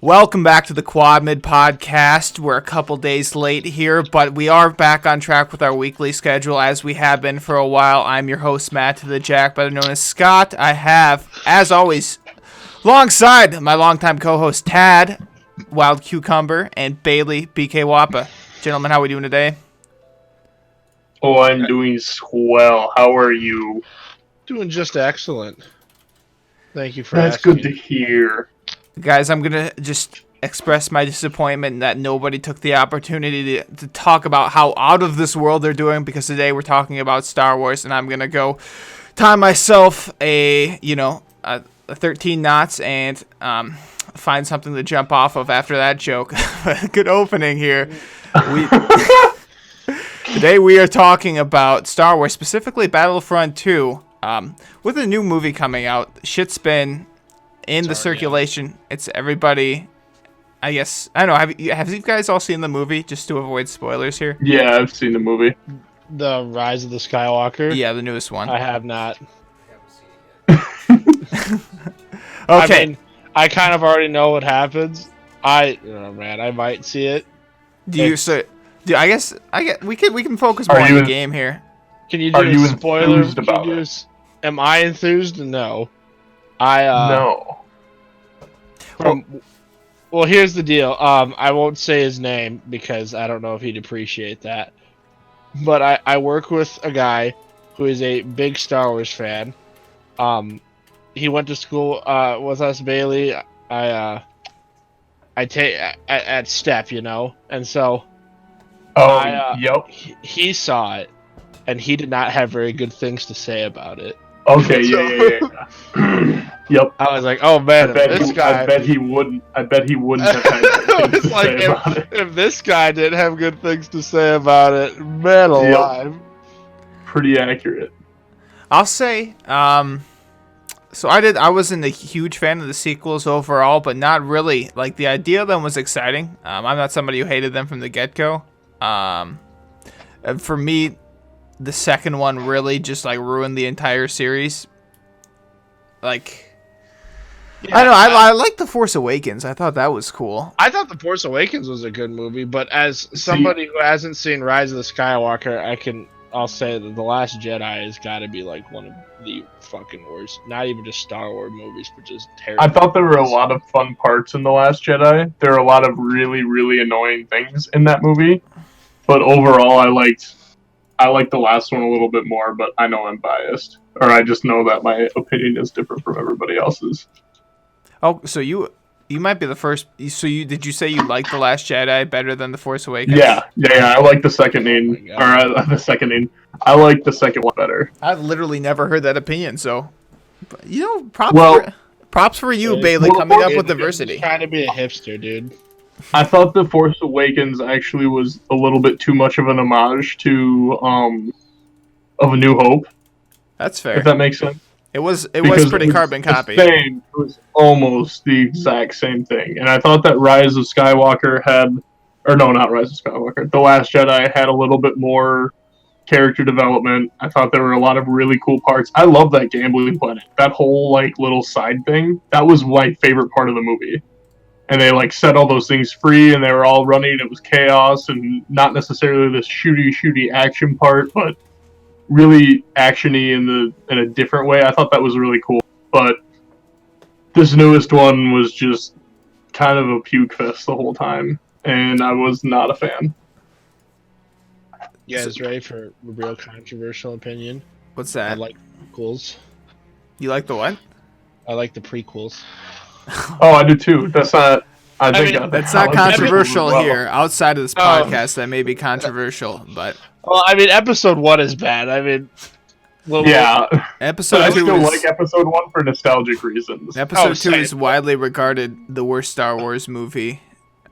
Welcome back to the Quad Mid Podcast. We're a couple days late here, but we are back on track with our weekly schedule as we have been for a while. I'm your host, Matt to the Jack, better known as Scott. I have, as always, alongside my longtime co-host Tad, Wild Cucumber, and Bailey, BK Wappa. Gentlemen, how are we doing today? Oh, I'm doing swell. How are you? Doing just excellent. Thank you for That's asking. good to hear. Guys, I'm going to just express my disappointment that nobody took the opportunity to talk about how out of this world they're doing, because today we're talking about Star Wars, and I'm going to go time myself a 13 knots and find something to jump off of after that joke. Good opening here. Today we are talking about Star Wars, specifically Battlefront 2, with a new movie coming out. Shit's been in the circulation. It's everybody, I guess. I don't know. Have you guys all seen the movie, just to avoid spoilers here? Yeah, I've seen the movie. The Rise of the Skywalker? Yeah, the newest one. I have not. Okay. I mean, I kind of already know what happens. I might see it. I guess we can focus more on the game here. Can you do a spoiler? Am I enthused? No. No. Well, here's the deal. I won't say his name because I don't know if he'd appreciate that. But I work with a guy who is a big Star Wars fan. He went to school with us, Bailey. I take at Step, and so. Yep. He saw it, and he did not have very good things to say about it. Okay, yeah. Yep. I was like, oh man, I bet he wouldn't have had good things to say about it. If this guy didn't have good things to say about it, man alive. Yep. Pretty accurate. I'll say, so I wasn't a huge fan of the sequels overall, but not really. Like, the idea of them was exciting. I'm not somebody who hated them from the get-go. For me, the second one really just ruined the entire series. I don't know. I like The Force Awakens. I thought that was cool. I thought The Force Awakens was a good movie, but as somebody who hasn't seen Rise of the Skywalker, I'll say that The Last Jedi has got to be one of the fucking worst. Not even just Star Wars movies, but just terrible. I thought there were a lot of fun parts in The Last Jedi. There are a lot of really, really annoying things in that movie. But overall, I liked the last one a little bit more, but I know I'm biased. Or I just know that my opinion is different from everybody else's. Oh, so you might be the first. So did you say you liked The Last Jedi better than The Force Awakens? Yeah. I like the second I like the second one better. I've literally never heard that opinion. So, props for you, Bailey, coming up with diversity. Trying to be a hipster, dude. I thought The Force Awakens actually was a little bit too much of an homage to of A New Hope. That's fair. If that makes sense. It was pretty carbon copy. It was almost the exact same thing. And I thought that Rise of Skywalker not Rise of Skywalker. The Last Jedi had a little bit more character development. I thought there were a lot of really cool parts. I love that gambling planet. That whole little side thing. That was my favorite part of the movie. And they set all those things free, and they were all running. It was chaos, and not necessarily this shooty action part, but really actiony in a different way. I thought that was really cool. But this newest one was just kind of a puke fest the whole time, and I was not a fan. You guys ready for a real controversial opinion? What's that? I like prequels. You like the what? I like the prequels. Oh, I do too. That's not. That's not controversial here. Outside of this podcast, that may be controversial, but. Well, episode 1 is bad. Episode 2 I still like episode 1 for nostalgic reasons. Episode 2 is widely regarded the worst Star Wars movie.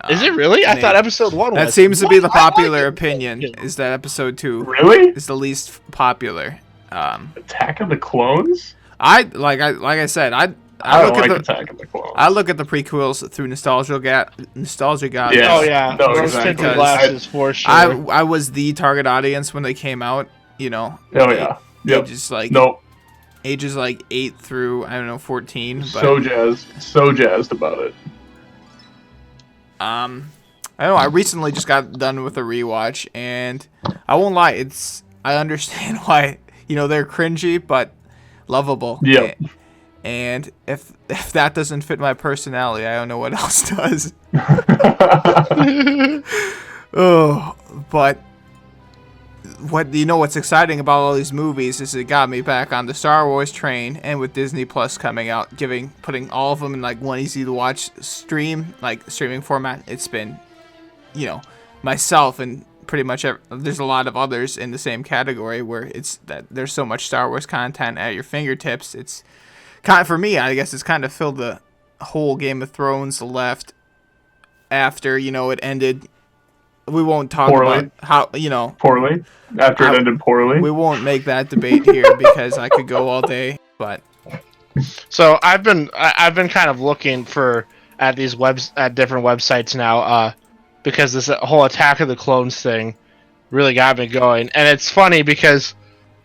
Is it really? I thought episode 1 was. That seems to be the popular opinion. Is that episode 2 really is the least popular? Attack of the Clones. I said I look at Attack of the Clones. I look at the prequels through nostalgia god. Yeah. Oh yeah, no, those exactly. tinted glasses for sure. I was the target audience when they came out. Oh yeah. Yep. Ages ages 8 through 14. But so jazzed about it. I don't know. I recently just got done with a rewatch, and I won't lie. I understand why they're cringy, but lovable. Yeah. And if that doesn't fit my personality, I don't know what else does. Oh, but what's exciting about all these movies is it got me back on the Star Wars train, and with Disney Plus coming out, putting all of them in like one easy to watch streaming format. It's been, myself and pretty much there's a lot of others in the same category where it's that there's so much Star Wars content at your fingertips. It's kind of, for me, I guess it's kind of filled the whole Game of Thrones left after it ended. We won't talk Poorly. about how Poorly. After it ended poorly. We won't make that debate here because I could go all day. But so I've been kind of looking at these at different websites now, because this whole Attack of the Clones thing really got me going, and it's funny because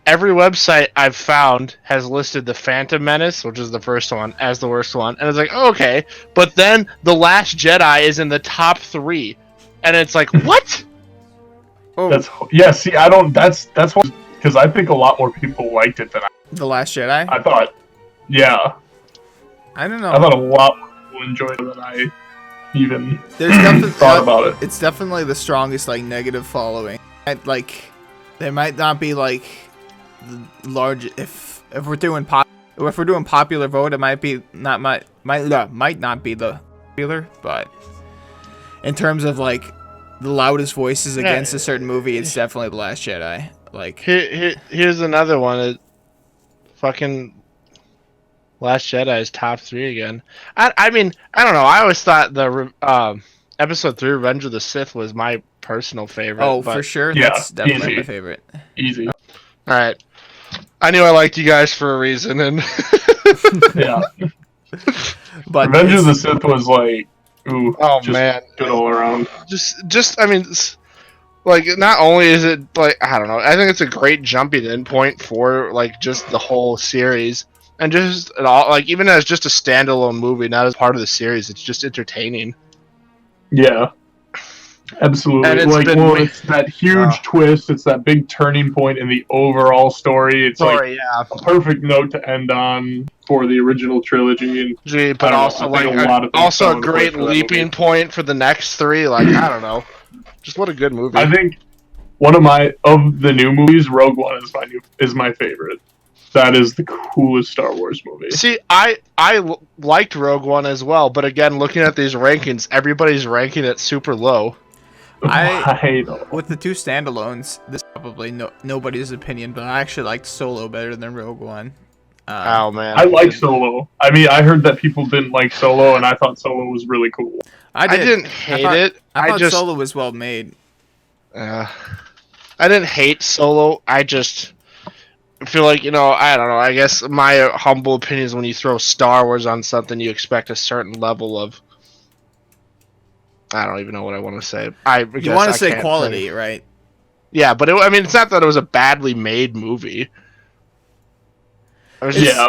every website I've found has listed The Phantom Menace, which is the first one, as the worst one, and it's like, oh, okay, but then The Last Jedi is in the top 3. And it's like, what? See, I don't. That's what, because I think a lot more people liked it than The Last Jedi. I thought. Yeah. I don't know. I thought a lot more people enjoyed it than I even There's thought about it. It's definitely the strongest negative following. There might not be the large if we're doing popular vote, it might not be the popular, but in terms of the loudest voices against a certain movie, it's definitely The Last Jedi. Here's another one. Fucking Last Jedi is top 3 again. I mean, I don't know. I always thought the Episode 3, Revenge of the Sith, was my personal favorite. Oh, for sure. Yeah, That's definitely easy. my favorite. Easy. All right. I knew I liked you guys for a reason, and Yeah. But Revenge of the Sith was ooh, oh just man, good all around. Just I mean, not only is it I don't know, I think it's a great jumping in point for just the whole series, and just it all even as just a standalone movie, not as part of the series, it's just entertaining. Yeah. Absolutely. And it's it's that huge twist. It's that big turning point in the overall story. It's yeah, a perfect note to end on for the original trilogy. And but also a great leaping point for the next 3. I don't know, just what a good movie. I think one of the new movies, Rogue One is my favorite. That is the coolest Star Wars movie. See, I liked Rogue One as well, but again, looking at these rankings, everybody's ranking it super low. With the 2 standalones, this is probably nobody's opinion, but I actually liked Solo better than Rogue One. Oh man, I like Solo. I mean, I heard that people didn't like Solo, and I thought Solo was really cool. I didn't hate it. I thought Solo was well made. I didn't hate Solo. I just feel I don't know. I guess my humble opinion is when you throw Star Wars on something, you expect a certain level of. I don't even know what I want to say. You want to say quality, right? Yeah, but it's not that it was a badly made movie. I was just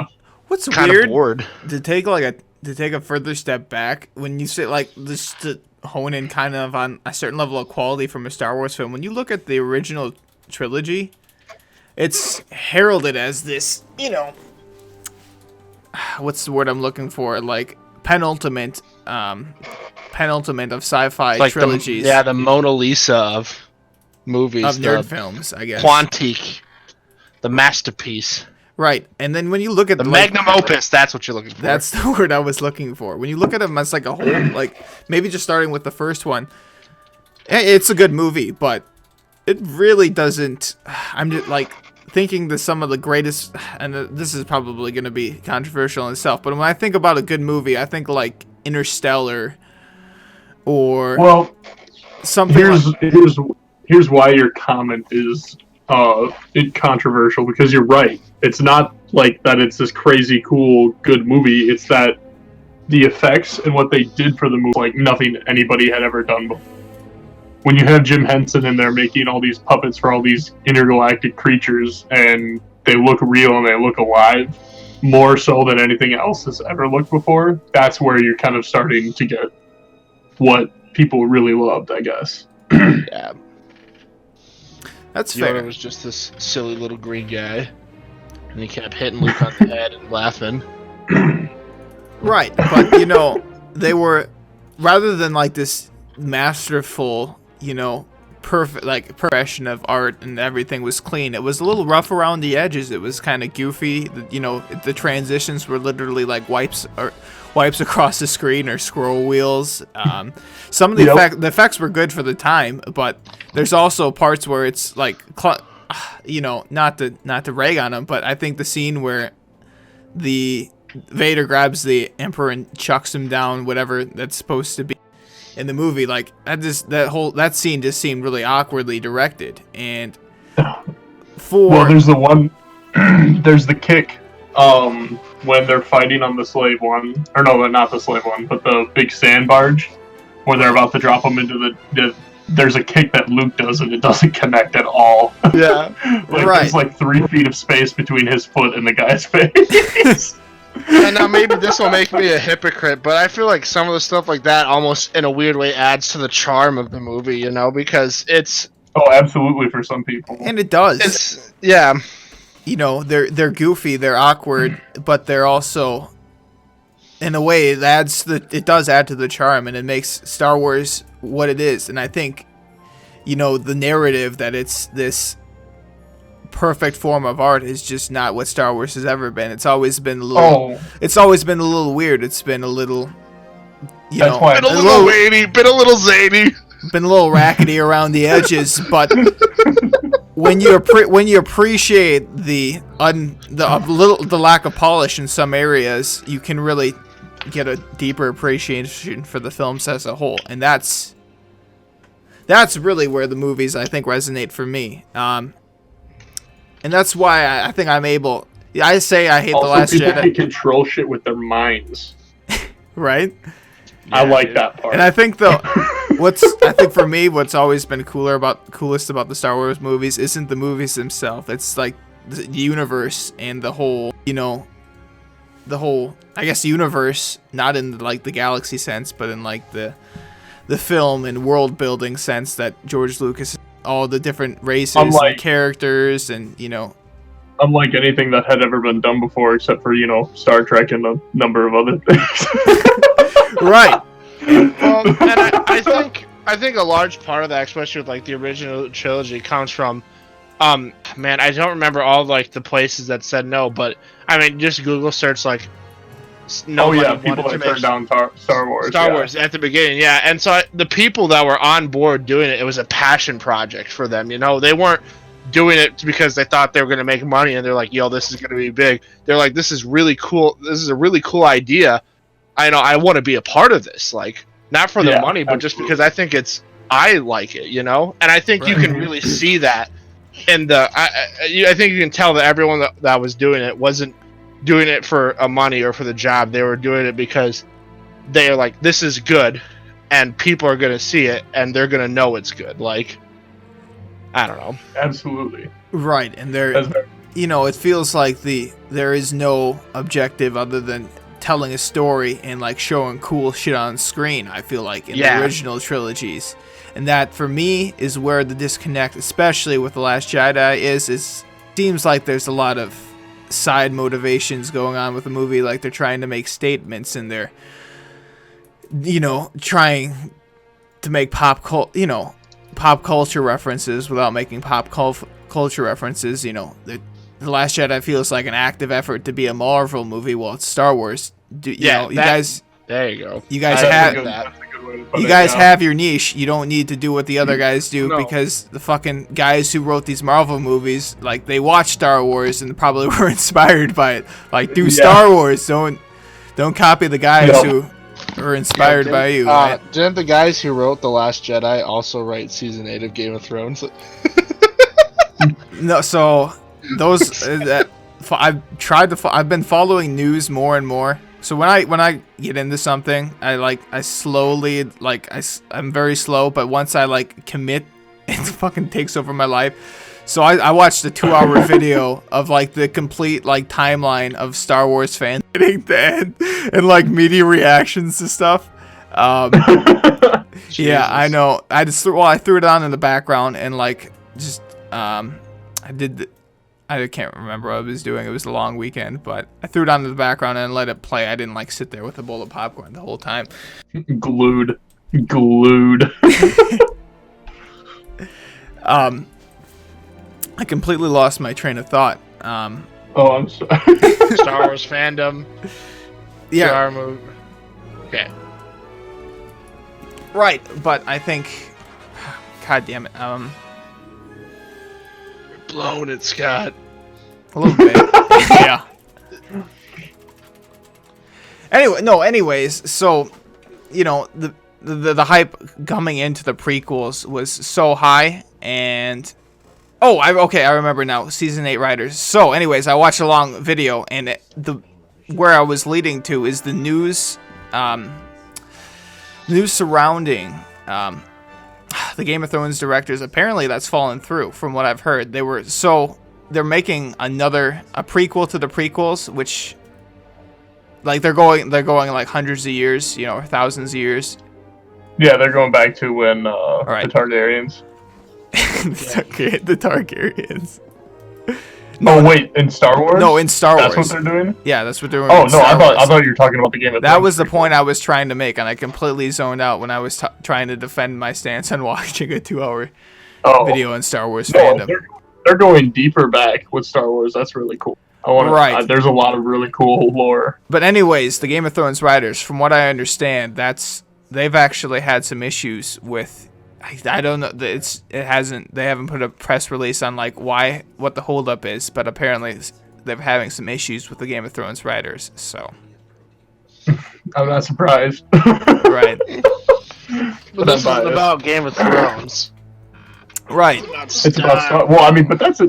What's kind weird of bored to take a further step back when you say just to hone in kind of on a certain level of quality from a Star Wars film. When you look at the original trilogy, it's heralded as this, what's the word I'm looking for? Penultimate of sci-fi trilogies. The Mona Lisa of movies. Of nerd films, I guess. Quantique. The masterpiece. Right, and then when you look at the magnum opus, that's what you're looking for. That's the word I was looking for. When you look at them as a whole, maybe just starting with the first one, it's a good movie, but it really doesn't. I'm just thinking that some of the greatest, and this is probably going to be controversial in itself, but when I think about a good movie, I think Interstellar, or something. Here's why your comment is controversial, because you're right. It's not that it's this crazy cool good movie. It's that the effects and what they did for the movie, nothing anybody had ever done before. When you have Jim Henson in there making all these puppets for all these intergalactic creatures, and they look real and they look alive, more so than anything else has ever looked before, that's where you're kind of starting to get what people really loved, I guess. Yeah. That's Yoda fair. was just this silly little green guy, and he kept hitting Luke on the head and laughing. Right, but you know, they were, rather than like this masterful, you know, perfect like progression of art and everything was clean. It was a little rough around the edges. It was kind of goofy. You know, the transitions were literally like wipes across the screen or scroll wheels. Some of the effects were good for the time, but there's also parts where it's like, you know, not to rag on them, but I think the scene where the Vader grabs the Emperor and chucks him down, whatever that's supposed to be in the movie, like that scene just seemed really awkwardly directed. And there's the one, there's the kick when they're fighting on the slave one, or no, not the slave one, but the big sand barge where they're about to drop him into the there's a kick that Luke does and it doesn't connect at all. Yeah. Like, right. There's like 3 feet of space between his foot and the guy's face. And now maybe this will make me a hypocrite, but I feel like some of the stuff like that almost in a weird way adds to the charm of the movie, you know, because it's... Oh, absolutely, for some people. And it does. It's, yeah. You know, they're goofy, they're awkward, but they're also, in a way, it does add to the charm, and it makes Star Wars what it is. And I think, you know, the narrative that it's this perfect form of art is just not what Star Wars has ever been. It's always been a little. It's always been a little weird. It's been a little, you know, been a little zany, been a little zany, been a little rackety around the edges. But when you appreciate the lack of polish in some areas, you can really get a deeper appreciation for the films as a whole, and that's really where the movies, I think, resonate for me. And that's why I think I'm able. I say I hate also, The Last people Jedi. can control shit with their minds. Right? Yeah, I like that part. And I think for me, what's always been coolest about the Star Wars movies isn't the movies themselves. It's like the universe and the whole, you know, I guess universe, not in like the galaxy sense, but in like the film and world building sense that George Lucas, all the different races and characters, and you know, unlike anything that had ever been done before, except for, you know, Star Trek and a number of other things. Right. Well, and I think a large part of that, especially with like the original trilogy, comes from, man, I don't remember all like the places that said no, but I mean, just Google search like. People that turned down Star Wars. Star Wars at the beginning, yeah. And so the people that were on board doing it was a passion project for them. You know, they weren't doing it because they thought they were going to make money, and they're like, "Yo, this is going to be big." They're like, "This is really cool. This is a really cool idea. I want to be a part of this. Like, not for the money, but just because I think I like it. You know." And I think you can really see that. And I think you can tell that everyone that was doing it wasn't doing it for a money or for the job. They were doing it because they're like, this is good and people are going to see it and they're going to know it's good. Like, I don't know. Absolutely. Right. And you know, it feels like there is no objective other than telling a story and like showing cool shit on screen, I feel like, in the original trilogies. And that for me is where the disconnect, especially with The Last Jedi, is seems like there's a lot of side motivations going on with the movie, like they're trying to make statements and they're, you know, trying to make pop culture references without making culture references. You know, the Last Jedi feels like an active effort to be a Marvel movie, while it's Star Wars. There you go. You guys have your niche. You don't need to do what the other guys do, because the fucking guys who wrote these Marvel movies, like, they watched Star Wars and probably were inspired by it. Like, do Star Wars. Don't copy the guys who are inspired by you. Right? Didn't the guys who wrote The Last Jedi also write season 8 of Game of Thrones? No, so those I've been following news more and more. So when I get into something, I'm very slow, but once I like commit, it fucking takes over my life. So I watched a 2-hour video of like the complete like timeline of Star Wars fans getting to end and like media reactions to stuff. Yeah, I Jesus. know. I threw it on in the background and I can't remember what I was doing. It was a long weekend, but I threw it on in the background and let it play. I didn't sit there with a bowl of popcorn the whole time. Glued. I completely lost my train of thought. Oh, I'm sorry. Star Wars fandom. Yeah, Star movie. Okay. right. But I think, God damn it. You're blowing it, Scott. A little bit. Yeah. Anyways, so, the hype coming into the prequels was so high, and I remember now. Season 8 writers. So, anyways, I watched a long video, and where I was leading to is the news surrounding the Game of Thrones directors. Apparently, that's fallen through, from what I've heard. They're making a prequel to the prequels, which, they're going like hundreds of years, or thousands of years. Yeah, they're going back to when right. the Targaryens. The Targaryens. No, wait, in Star Wars? No, in Star Wars. That's what they're doing? Yeah, that's what they're doing. Oh, no, I thought you were talking about the Game of Thrones. That was the point I was trying to make, and I completely zoned out when I was trying to defend my stance on watching a 2-hour video on Star Wars fandom. They're going deeper back with Star Wars. That's really cool. There's a lot of really cool lore. But anyways, the Game of Thrones writers, from what I understand, they've actually had some issues with. I don't know. They haven't put a press release on what the holdup is, but apparently they're having some issues with the Game of Thrones writers. So I'm not surprised. Right. But this isn't about Game of Thrones. Right. It's about Star. Well, I mean, but that's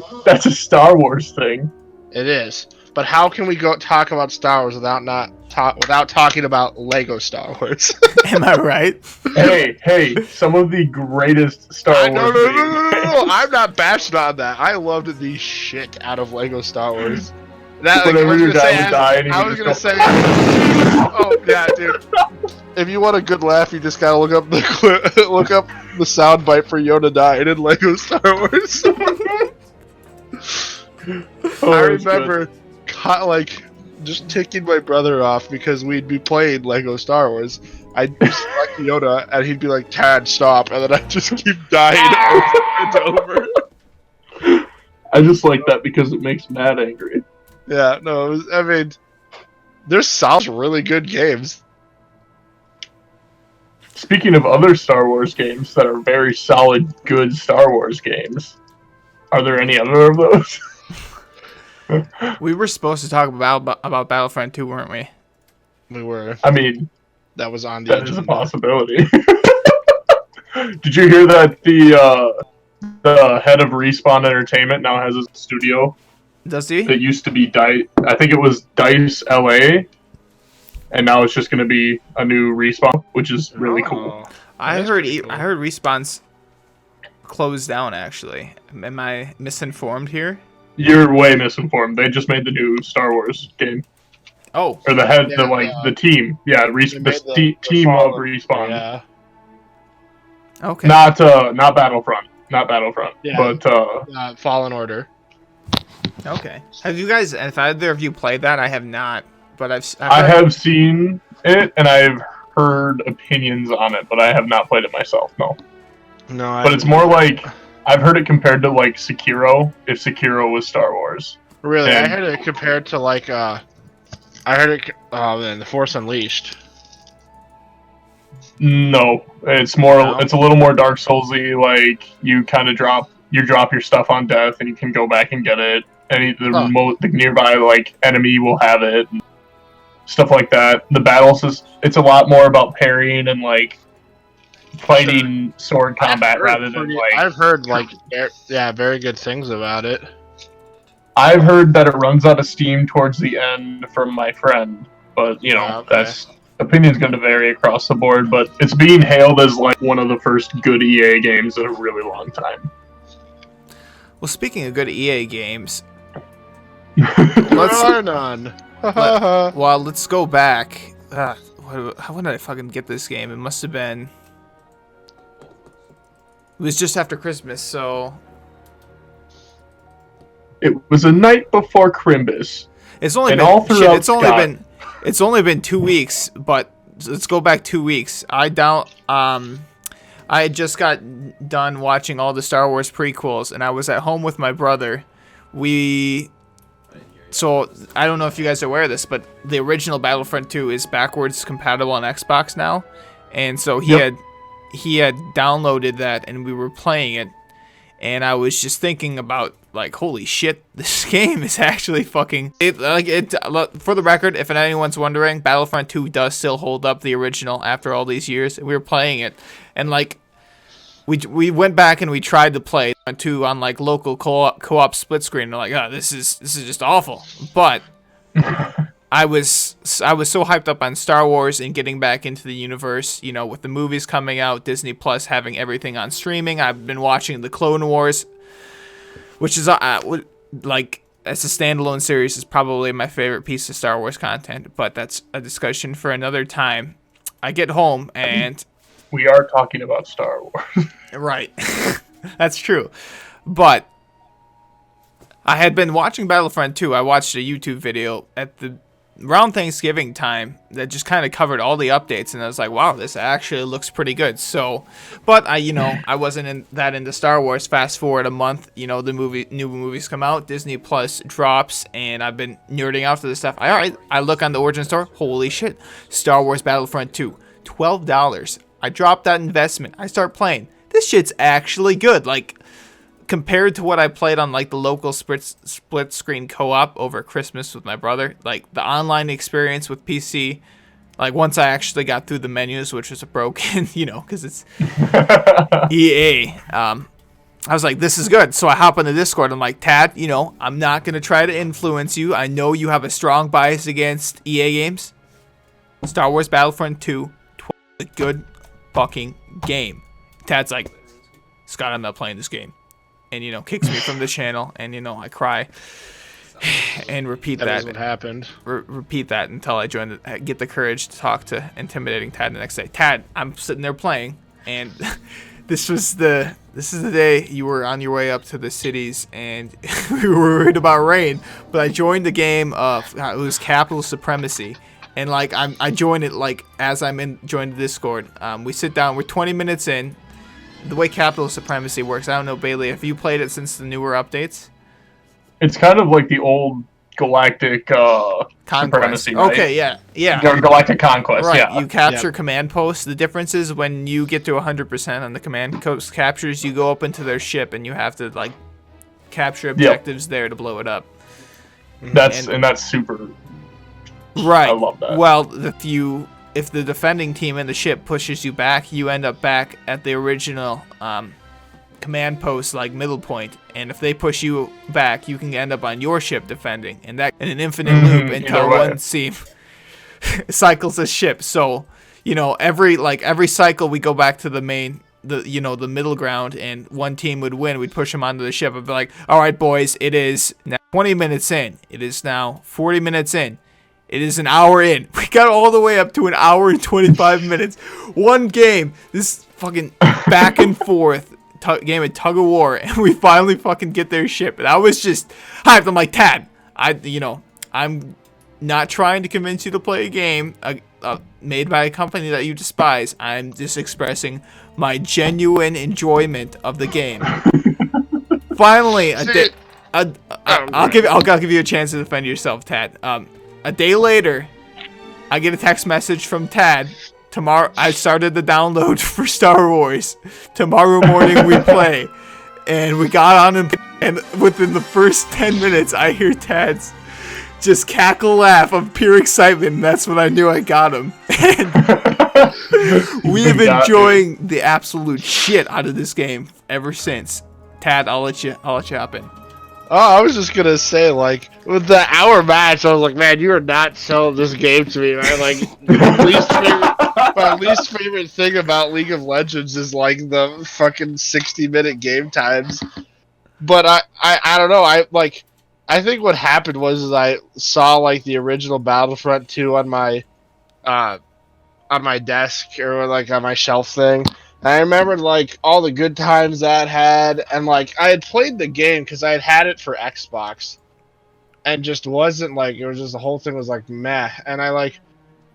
a Star Wars thing. It is. But how can we go talk about Star Wars without talking about Lego Star Wars? Am I right? Hey! Some of the greatest Star Wars. No! I'm not bashing on that. I loved the shit out of Lego Star Wars. Whenever your dad would die, and I was gonna say. Oh yeah, dude. If you want a good laugh, you just gotta look up the soundbite for Yoda dying in Lego Star Wars. I remember, just ticking my brother off because we'd be playing Lego Star Wars. I'd select Yoda, and he'd be like, "Tad, stop!" And then I'd just keep dying over and over. I just like that because it makes Matt angry. Yeah, no, there's some really good games. Speaking of other Star Wars games that are very solid, good Star Wars games, are there any other of those? We were supposed to talk about Battlefront 2, weren't we? We were. I mean, that was on the that agenda. is a possibility. Did you hear that the head of Respawn Entertainment now has a studio? Does he? That used to be DICE. I think it was DICE LA, and now it's just going to be a new Respawn, which is really cool. I heard Respawn's closed down. Actually, am I misinformed here? You're way misinformed. They just made the new Star Wars game. Oh, or the team. Yeah, the team of Respawn. Yeah. Okay. Not Battlefront. Not Battlefront. Yeah. But Fallen Order. Okay. Have you guys? If either of you played that, I have not. But I have seen it and I've heard opinions on it, but I have not played it myself. No. No. But it's more like I've heard it compared to like Sekiro. If Sekiro was Star Wars. Really, I heard it compared to The Force Unleashed. No, it's more. No. It's a little more Dark Soulsy. Like you kind of drop your stuff on death, and you can go back and get it. The nearby enemy will have it, and stuff like that. The battles it's a lot more about parrying and fighting sword combat rather than I've heard very good things about it. I've heard that it runs out of steam towards the end from my friend, but that's. Opinion's going to vary across the board, but it's being hailed as one of the first good EA games in a really long time. Well, speaking of good EA games, let's let's go back. When did I fucking get this game? It must have been It was just after Christmas, so It was a night before Crimbus. it's only And been all throughout it's only been 2 weeks, but let's go back 2 weeks. I just got done watching all the Star Wars prequels, and I was at home with my brother. So I don't know if you guys are aware of this, but the original Battlefront 2 is backwards compatible on Xbox now, and so he had downloaded that, and we were playing it, and I was just thinking about, like, holy shit, this game is actually fucking for the record, if anyone's wondering, Battlefront 2 does still hold up the original after all these years. We were playing it, and like we went back and we tried to play 2 on like local co-op split screen. And we're like, oh, this is just awful. But I was so hyped up on Star Wars and getting back into the universe, you know, with the movies coming out, Disney Plus having everything on streaming. I've been watching the Clone Wars, which is like, as a standalone series, is probably my favorite piece of Star Wars content, but that's a discussion for another time. I get home and We are talking about Star Wars. right. That's true. But I had been watching Battlefront 2. I watched a YouTube video around Thanksgiving time that just kind of covered all the updates, and I was like, wow, this actually looks pretty good. So, but I wasn't that into Star Wars. Fast forward a month, you know, new movies come out, Disney Plus drops, and I've been nerding out for this stuff. I look on the Origin store, holy shit, Star Wars Battlefront 2, $12. I dropped that investment. I start playing. This shit's actually good. Like, compared to what I played on like the local split screen co-op over Christmas with my brother, like the online experience with PC, like once I actually got through the menus, which was broken, you know, because it's EA. I was like, this is good. So I hop on the Discord. I'm like, Tad, you know, I'm not going to try to influence you. I know you have a strong bias against EA games. Star Wars Battlefront 2, a good fucking game. Tad's like, Scott, I'm not playing this game. And, you know, kicks me from the channel. And, you know, I cry and repeat that. That is what happened. Repeat that until I get the courage to talk to intimidating Tad the next day. Tad, I'm sitting there playing, and this is the day you were on your way up to the cities, and we were worried about rain. But I joined the game of it was Capital Supremacy, and like I joined it like as joined the Discord. We sit down. We're 20 minutes in. The way Capital Supremacy works, I don't know, Bailey, have you played it since the newer updates? It's kind of like the old Galactic Supremacy, right? Okay, yeah. Galactic Conquest, right. yeah. You capture command posts. The difference is when you get to 100% on the command post captures, you go up into their ship and you have to like capture objectives there to blow it up. That's super. Right. I love that. Well, if the defending team in the ship pushes you back, you end up back at the original command post, like middle point. And if they push you back, you can end up on your ship defending, and that in an infinite loop until one team cycles the ship. So, you know, every cycle we go back to the middle ground, and one team would win. We'd push them onto the ship. I'd be like, all right, boys, it is now 20 minutes in. It is now 40 minutes in. It is an hour in. We got all the way up to an hour and 25 minutes. One game. This fucking back and forth game of tug of war, and we finally fucking get their ship. And I was just hyped. I'm like, Tad, I'm not trying to convince you to play a game made by a company that you despise. I'm just expressing my genuine enjoyment of the game. Finally, I'll give you a chance to defend yourself, Tad. A day later, I get a text message from Tad. Tomorrow, I started the download for Star Wars. Tomorrow morning we play. And we got on, and within the first 10 minutes, I hear Tad's just cackle laugh of pure excitement. And that's when I knew I got him. And we've been enjoying the absolute shit out of this game ever since. Tad, I'll let you hop in. Oh, I was just gonna say, like, with the hour match, I was like, man, you are not selling this game to me, man. Like, my least favorite thing about League of Legends is, like, the fucking 60-minute game times. But I don't know, I think what happened was I saw, like, the original Battlefront 2 on my desk, or, like, on my shelf thing, I remembered like all the good times that had, and like I had played the game because I had it for Xbox, and just wasn't like it was just the whole thing was like meh, and I like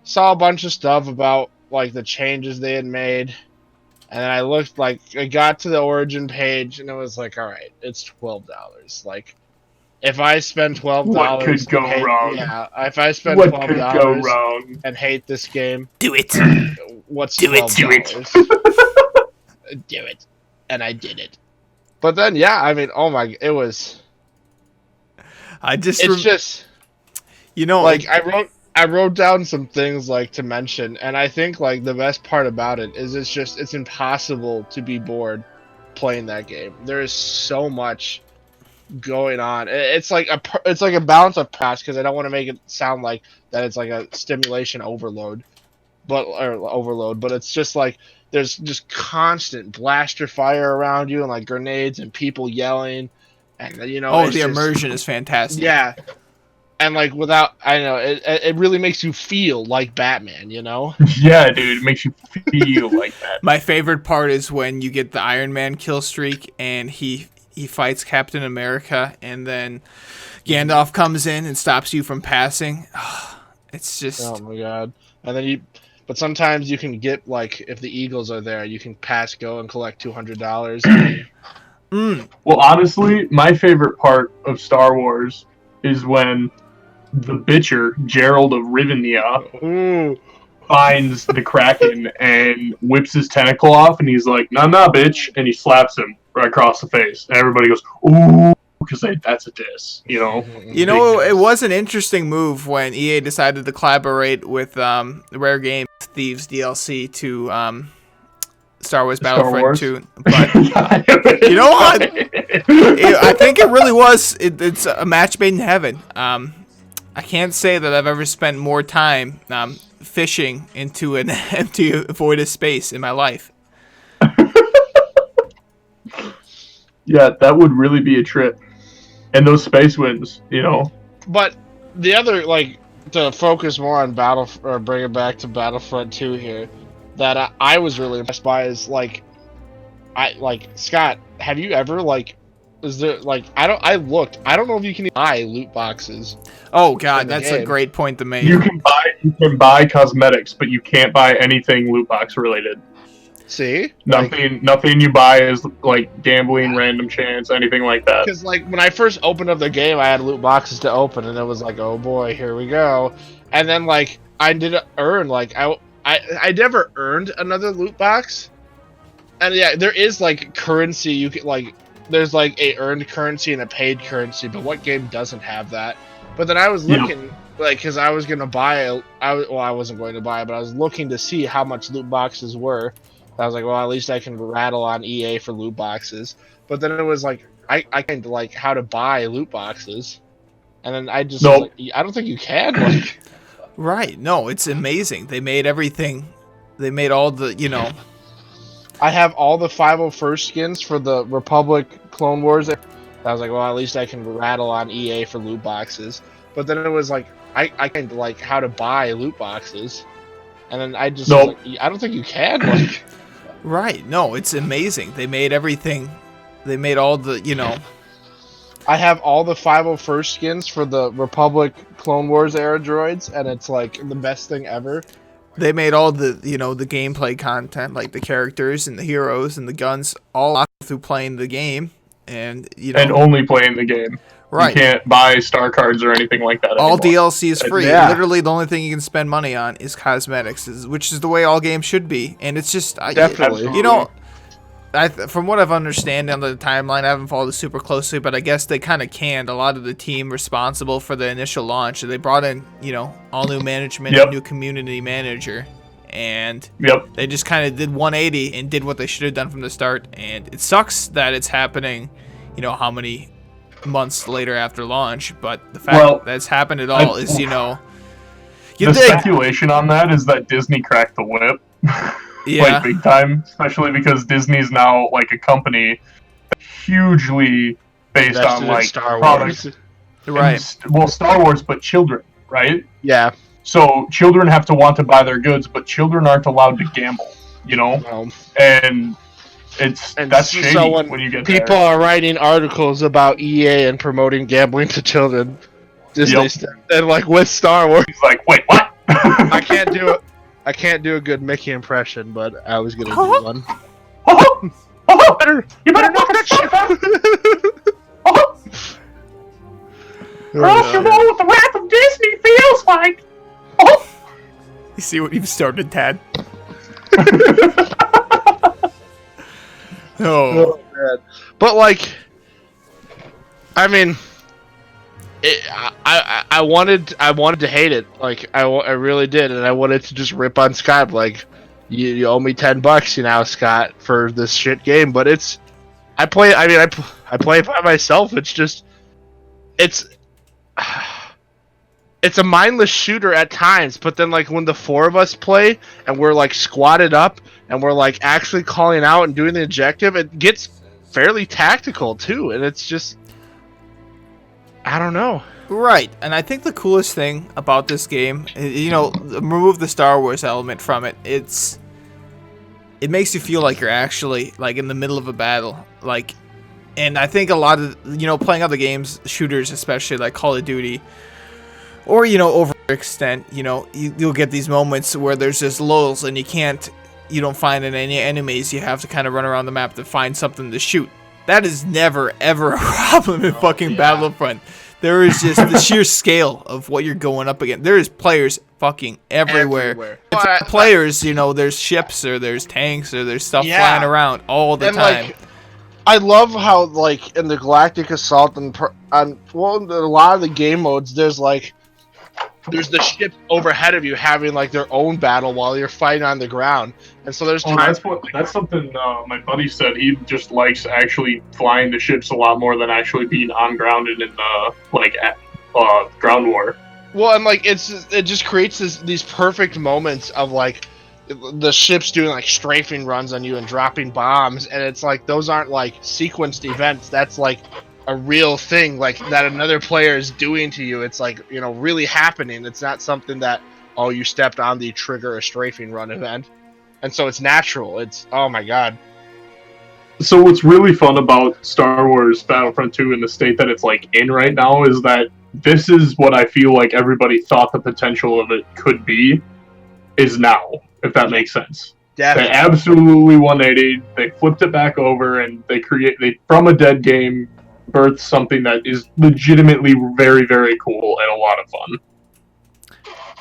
saw a bunch of stuff about like the changes they had made, and then I looked like I got to the origin page and it was like, all right, it's $12. Like if I spend $12, What could go wrong? Yeah, if I spend What $12 could go wrong? and hate this game, Do it. what's Do it. $12? Do it, and I did it. But then, yeah, I mean, oh my, it was. It's just, you know, like I wrote down some things like to mention, and I think like the best part about it is it's impossible to be bored playing that game. There is so much going on. It's like a balance of paths because I don't want to make it sound like that it's like a stimulation overload, but it's just like there's just constant blaster fire around you and like grenades and people yelling, and you know. The immersion is fantastic. Yeah. And like it really makes you feel like Batman, you know? Yeah, dude, it makes you feel like that. My favorite part is when you get the Iron Man kill streak and he fights Captain America, and then Gandalf comes in and stops you from passing. It's just, oh my god! And then but sometimes you can get like if the Eagles are there, you can pass go and collect $200. Well, honestly, my favorite part of Star Wars is when the Bitcher, Gerald of Rivendell, finds the Kraken and whips his tentacle off, and he's like, nah, bitch, and he slaps him right across the face. And everybody goes, ooh, because that's a diss, you know? You know, it was an interesting move when EA decided to collaborate with Rare Games Thieves DLC to Star Wars Battlefront 2. But you know what? I think it really was. It's a match made in heaven. I can't say that I've ever spent more time fishing into an empty void of space in my life. Yeah, that would really be a trip. And those space winds, you know. But the other, like, to focus more on bring it back to Battlefront 2 here, that I was really impressed by is Scott, have you ever is there I don't know if you can buy loot boxes. Oh god, that's a great point to make. You can buy cosmetics, but you can't buy anything loot box related. See? Nothing you buy is like gambling, random chance, anything like that. Because when I first opened up the game, I had loot boxes to open, and it was like, oh boy, here we go. And then I didn't earn I never earned another loot box. And yeah, there is currency you can there's a earned currency and a paid currency, but what game doesn't have that? But then I was looking because I was gonna buy I wasn't going to buy it, but I was looking to see how much loot boxes were. I was like, well, at least I can rattle on EA for loot boxes. But then it was I can how to buy loot boxes, and then I just was I don't think you can. Right? No, it's amazing. They made everything. They made all the I have all the 501st skins for the Republic Clone Wars. I was like, well, at least I can rattle on EA for loot boxes. But then it was I can how to buy loot boxes, and then I just was I don't think you can. Right? No, it's amazing. They made everything. They made all the I have all the 501st skins for the Republic Clone Wars era droids, and it's the best thing ever. They made all the the gameplay content, like the characters and the heroes and the guns, all through playing the game, and and only playing the game. Right. You can't buy star cards or anything like that all anymore. DLC is free. Yeah. Literally, the only thing you can spend money on is cosmetics, which is the way all games should be. And it's just definitely from what I've understand on the timeline, I haven't followed it super closely, but I guess they kind of canned a lot of the team responsible for the initial launch. They brought in all new management, a new community manager, and they just kind of did 180 and did what they should have done from the start. And it sucks that it's happening, how many months later after launch, but the fact that it's happened at all is the speculation on that is that Disney cracked the whip. Big time, especially because Disney's now a company hugely based on Star products. Wars. Right. Star Wars, but children, right? Yeah. So children have to want to buy their goods, but children aren't allowed to gamble. you know, Um, and that's so shady when you get people there. are writing articles about EA and promoting gambling to children, Disney Yep. stuff, and like with Star Wars, He's like, wait, what? I can't do it. I can't do a good Mickey impression, but I was gonna do one. Oh, oh, you better knock that shit out. Oh, or else you'll know what the wrath of Disney feels like. Oh. You see what you've started, Tad? Oh. Oh, man. But like, I mean, I wanted to hate it. Like I really did, and I wanted to just rip on Scott. Like, you owe me $10, Scott, for this shit game. But I play. I mean, I play it by myself. It's a mindless shooter at times. But then like when the four of us play and we're like squatted up and we're like actually calling out and doing the objective, it gets fairly tactical too, and it's just, I don't know. Right, and I think the coolest thing about this game, remove the Star Wars element from it. It makes you feel like you're actually like in the middle of a battle, like, and I think a lot of playing other games, shooters especially like Call of Duty, or overextent, you'll get these moments where there's just lulls and you don't find any enemies. You have to kind of run around the map to find something to shoot. That is never ever a problem in fucking Battlefront. There is just the sheer scale of what you're going up against. There is players fucking everywhere. Players, there's ships or there's tanks or there's stuff flying around all the time. Like, I love how like in the Galactic Assault and in a lot of the game modes, there's the ship overhead of you having like their own battle while you're fighting on the ground, and so there's times. That's something my buddy said. He just likes actually flying the ships a lot more than actually being on ground and in the ground war. Well, and like it just creates these perfect moments of like the ships doing like strafing runs on you and dropping bombs, and it's like those aren't like sequenced events. That's like a real thing, like that another player is doing to you. It's like really happening. It's not something that you stepped on the trigger a strafing run event, and so it's natural. It's, oh my god. So what's really fun about Star Wars Battlefront 2 in the state that it's like in right now is that this is what I feel like everybody thought the potential of it could be is now, if that makes sense. Definitely. They absolutely 180. They flipped it back over and they from a dead game birthed something that is legitimately very, very cool and a lot of fun.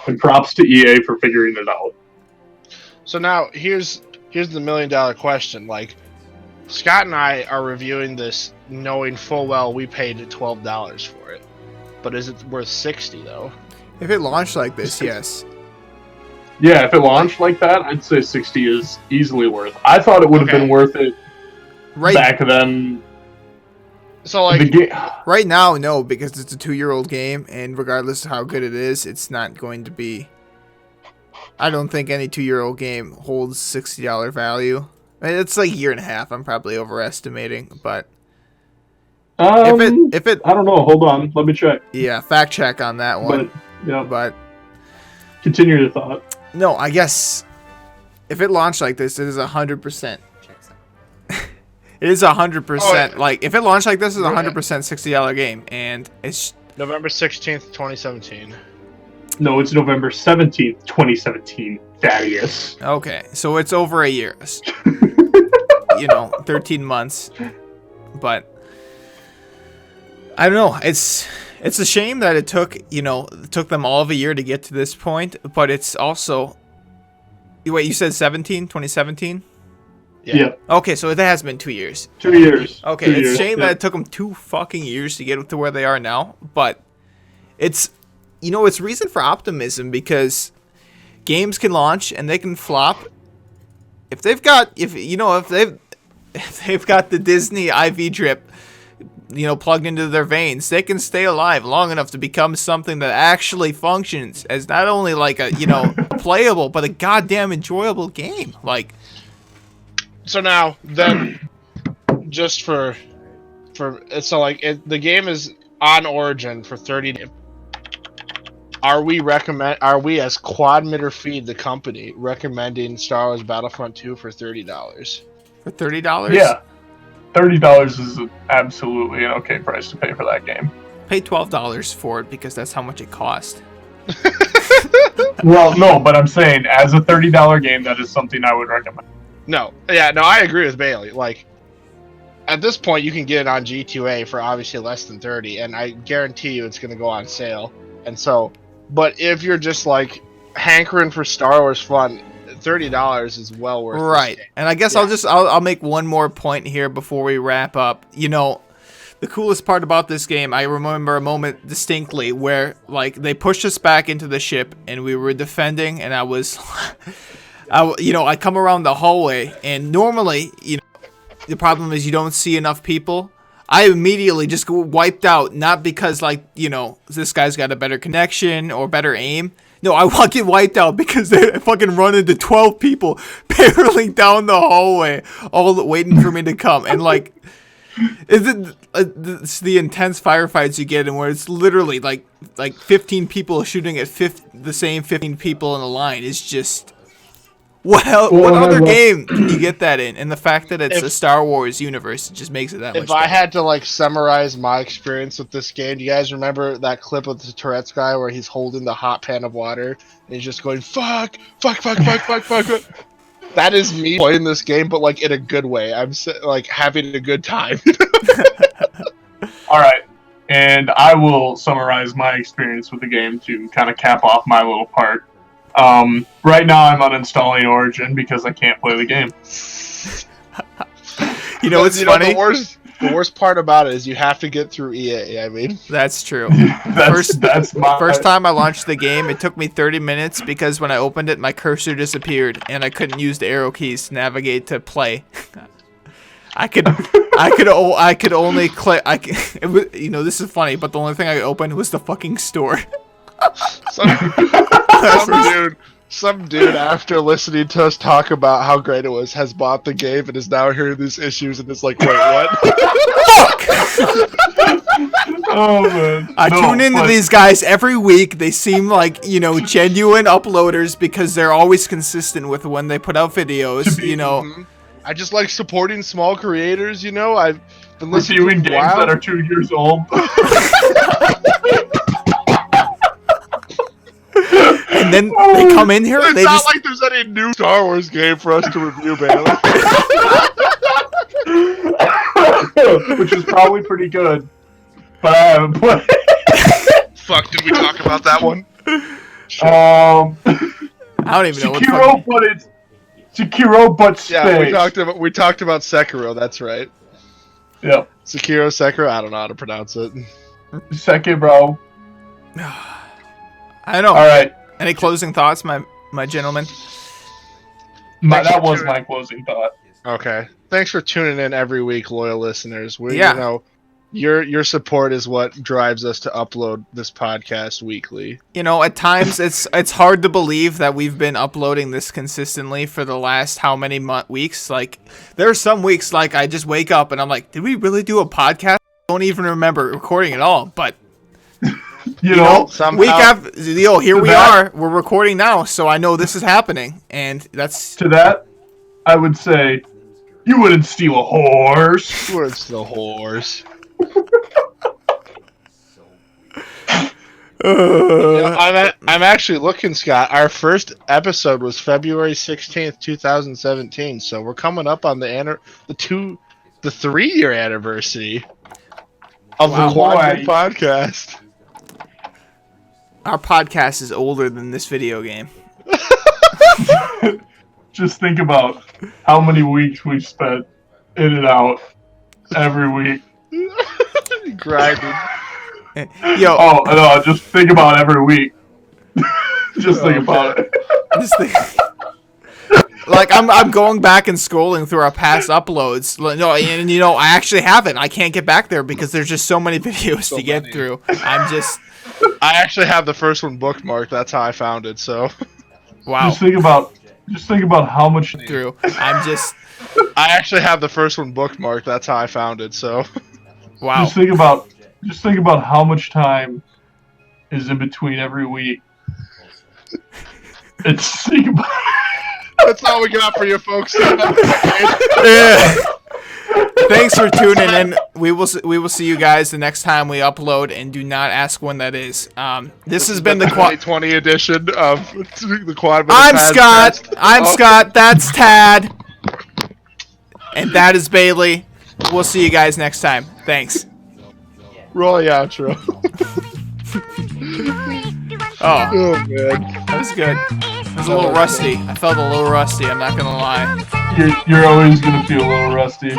And props to EA for figuring it out. So now here's the $1 million question. Like, Scott and I are reviewing this knowing full well we paid $12 for it. But is it worth $60 though? If it launched like this, yes. Yeah, if it launched like that, I'd say $60 is easily worth. I thought it would have been worth it back then. So like right now, no, because it's a 2-year-old game, and regardless of how good it is, it's not going to be. I don't think any 2-year-old game holds $60 value. I mean, it's like a year and a half. I'm probably overestimating, but if it, I don't know. Hold on, let me check. Yeah, fact check on that one. But continue your thought. No, I guess if it launched like this, it is 100%. It is 100%. Like, if it launched like this, it's 100% $60 game, and it's November 16th, 2017. No, it's November 17th, 2017. Thaddeus. Okay, so it's over a year. 13 months. But I don't know. It's a shame that it took them all of a year to get to this point, but it's also. Wait, you said 2017? Yeah. Okay, so it has been 2 years. 2 years. Okay, it's a shame that it took them 2 fucking years to get to where they are now, but it's reason for optimism because games can launch and they can flop. If they've got the Disney IV drip, plugged into their veins, they can stay alive long enough to become something that actually functions as not only like a playable but a goddamn enjoyable game. Like. So now, then, just the game is on Origin for 30 days. Are we as Quadmitter Feed, the company, recommending Star Wars Battlefront 2 for $30? For $30? Yeah, $30 is absolutely an okay price to pay for that game. Pay $12 for it because that's how much it cost. Well, no, but I'm saying as a $30 game, that is something I would recommend. No, I agree with Bailey. Like, at this point, you can get it on G2A for obviously less than 30, and I guarantee you it's going to go on sale. And so, but if you're just like hankering for Star Wars fun, $30 is well worth it. Right. And I guess I'll make one more point here before we wrap up. You know, the coolest part about this game, I remember a moment distinctly where like they pushed us back into the ship and we were defending, and I come around the hallway, and normally, the problem is you don't see enough people. I immediately just go wiped out, not because this guy's got a better connection or better aim. No, I get wiped out because they fucking run into 12 people barreling down the hallway, all waiting for me to come. And it's the intense firefights you get in where it's literally like 15 people shooting at the same 15 people in a line. It's just... What other game can you get that in? And the fact that it's a Star Wars universe, it just makes it that much better. If I had to summarize my experience with this game, do you guys remember that clip of the Tourette's guy where he's holding the hot pan of water and he's just going fuck? That is me playing this game, but in a good way. I'm having a good time. All right, and I will summarize my experience with the game to kind of cap off my little part. Right now I'm uninstalling Origin because I can't play the game. It's funny? The worst part about it is you have to get through EA, I mean. That's true. That's my first time I launched the game, it took me 30 minutes because when I opened it, my cursor disappeared and I couldn't use the arrow keys to navigate to play. I could only click. This is funny, but the only thing I could open was the fucking store. Some dude, after listening to us talk about how great it was, has bought the game and is now hearing these issues and is like, wait, what? Fuck! Oh, man. I tune into these guys every week. They seem like, genuine uploaders because they're always consistent with when they put out videos, Mm-hmm. I just like supporting small creators, I've been listening reviewing games that are 2 years old. And then they come in here. It's not like there's any new Star Wars game for us to review, Bailey. Which is probably pretty good, but I haven't played. Fuck, did we talk about that one? Sure. I don't even know. Sekiro, but it's Sekiro, but space. Yeah, we talked about Sekiro. That's right. Yep. Sekiro. I don't know how to pronounce it. Sekiro. I know. All right. Any closing thoughts, my gentleman? That was my closing thought. Okay. Thanks for tuning in every week, loyal listeners. Your support is what drives us to upload this podcast weekly. At times it's hard to believe that we've been uploading this consistently for the last how many weeks. There are some weeks I just wake up and I'm like, did we really do a podcast? I don't even remember recording at all, but somehow, week after, here we are. We're recording now, so I know this is happening, and that's to that. I would say, you wouldn't steal a horse. You wouldn't steal a horse. I'm actually looking, Scott. Our first episode was February 16th, 2017. So we're coming up on the 3-year anniversary of the Quad podcast. Our podcast is older than this video game. Just think about how many weeks we've spent in and out every week. Grinding. Yo. Oh, no, just think about every week. Just think about it. I'm going back and scrolling through our past uploads. No, and I actually haven't. I can't get back there because there's just so many videos to get through. I actually have the first one bookmarked. That's how I found it. So, wow. Just think about how much through. I actually have the first one bookmarked. That's how I found it. So, wow. Just think about how much time is in between every week. It's Sigma. That's all we got for you, folks. Yeah. Thanks for tuning in. We will see you guys the next time we upload, and do not ask when that is. This has been the 2020 edition of the Quad. I'm Scott. I'm Scott. That's Tad. And that is Bailey. We'll see you guys next time. Thanks. Roll the outro. Oh, Man. that was good. It was a little rusty. I felt a little rusty. I'm not gonna lie. You're always gonna feel a little rusty.